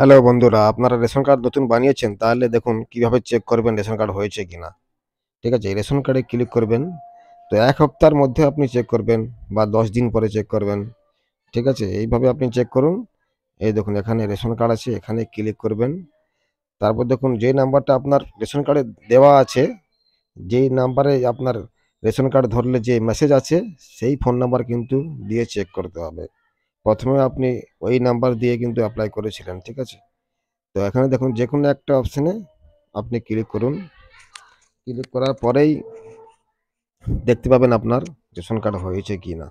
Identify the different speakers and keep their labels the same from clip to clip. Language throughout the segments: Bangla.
Speaker 1: হ্যালো বন্ধুরা, আপনারা রেশন কার্ড নতুন বানিয়েছেন, তাহলে দেখুন কিভাবে চেক করবেন রেশন কার্ড হয়েছে কিনা। ঠিক আছে, রেশন কার্ডে ক্লিক করবেন। তো ১ সপ্তাহের মধ্যে আপনি চেক করবেন বা ১০ দিন পরে চেক করবেন। ঠিক আছে, এইভাবে আপনি চেক করুন। এই দেখুন এখানে রেশন কার্ড আছে, এখানে ক্লিক করবেন। তারপর দেখুন যে নাম্বারটা আপনার রেশন কার্ডে দেওয়া আছে, যেই নাম্বারে আপনার রেশন কার্ড ধরলে যে মেসেজ আছে, সেই ফোন নাম্বার কিন্তু দিয়ে চেক করতে হবে। প্রথমে আপনি ওই নাম্বার দিয়ে কিন্তু এপ্লাই করেছিলেন, ঠিক আছে? তো এখানে দেখুন যেকোনো একটা অপশনে আপনি ক্লিক করুন। ক্লিক করার পরেই দেখতে পাবেন আপনার রেশন কার্ড হয়েছে কি না।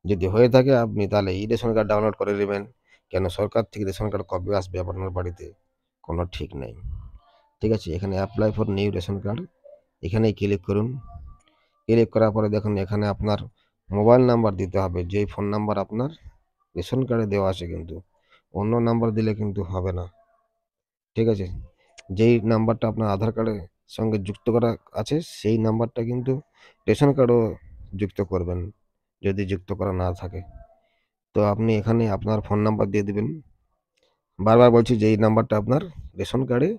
Speaker 1: যদি হয়ে থাকে আপনি তাহলে এই রেশন কার্ড ডাউনলোড করে নেবেন। কেন সরকার থেকে রেশন কার্ড কবে আসবে আপনার বাড়িতে কোনো ঠিক নেই। ঠিক আছে, এখানে apply for new ration card, এখানেই ক্লিক করুন। ক্লিক করার পরে দেখুন এখানে আপনার মোবাইল নাম্বার দিতে হবে, যেই ফোন নাম্বার আপনার রেশন কার্ডে দেওয়া আছে, কিন্তু অন্য নাম্বার দিলে কিন্তু হবে না। ঠিক আছে, যেই নাম্বারটা আপনার আধার কার্ডের সঙ্গে যুক্ত করা আছে, সেই নাম্বারটা কিন্তু রেশন কার্ডও যুক্ত করবেন, যদি যুক্ত করা না থাকে। তো আপনি এখানে আপনার ফোন নাম্বার দিয়ে দিবেন। বারবার বলছি যে এই নাম্বারটা আপনার রেশন কার্ডে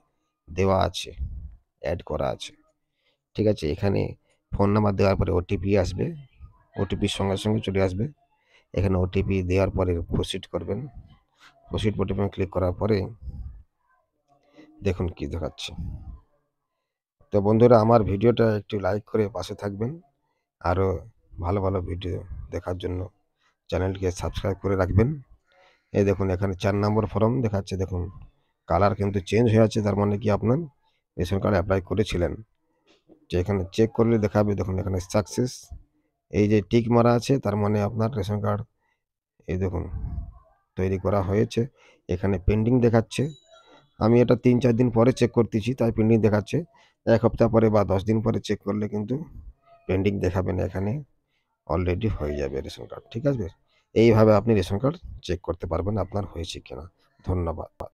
Speaker 1: দেওয়া আছে, অ্যাড করা আছে। ঠিক আছে, এখানে ফোন নাম্বার দেওয়ার পরে ওটিপি আসবে, ওটিপির সঙ্গে সঙ্গে চলে আসবে। এখানে ওটিপি দেওয়ার পরে প্রসিড করবেন। প্রসিড বাটনে ক্লিক করার পরে দেখুন কি দেখাচ্ছে। তো বন্ধুরা, আমার ভিডিওটা একটু লাইক করে পাশে থাকবেন। আরও ভালো ভালো ভিডিও দেখার জন্য চ্যানেলটিকে সাবস্ক্রাইব করে রাখবেন। এই দেখুন এখানে ৪ নম্বর ফর্ম দেখাচ্ছে, দেখুন কালার কিন্তু চেঞ্জ হয়ে আছে, তার মানে কি আপনার রেশন কার্ড অ্যাপ্লাই করেছিলেন। যে এখানে চেক করলে দেখাবে, দেখুন এখানে সাকসেস, এই যে টিক মারা আছে, তার মানে আপনার রেশন কার্ড এই দেখুন তৈরি করা হয়েছে। এখানে পেন্ডিং দেখাচ্ছে, আমি এটা ৩-৪ দিন পরে চেক করতেছি, তাই পেন্ডিং দেখাচ্ছে। ১ সপ্তাহ পরে বা ১০ দিন পরে চেক করলে কিন্তু পেন্ডিং দেখাবে না, এখানে অলরেডি হয়ে যাবে রেশন কার্ড। ঠিক আছে, এইভাবে আপনি রেশন কার্ড চেক করতে পারবেন আপনার হয়েছে কিনা। ধন্যবাদ।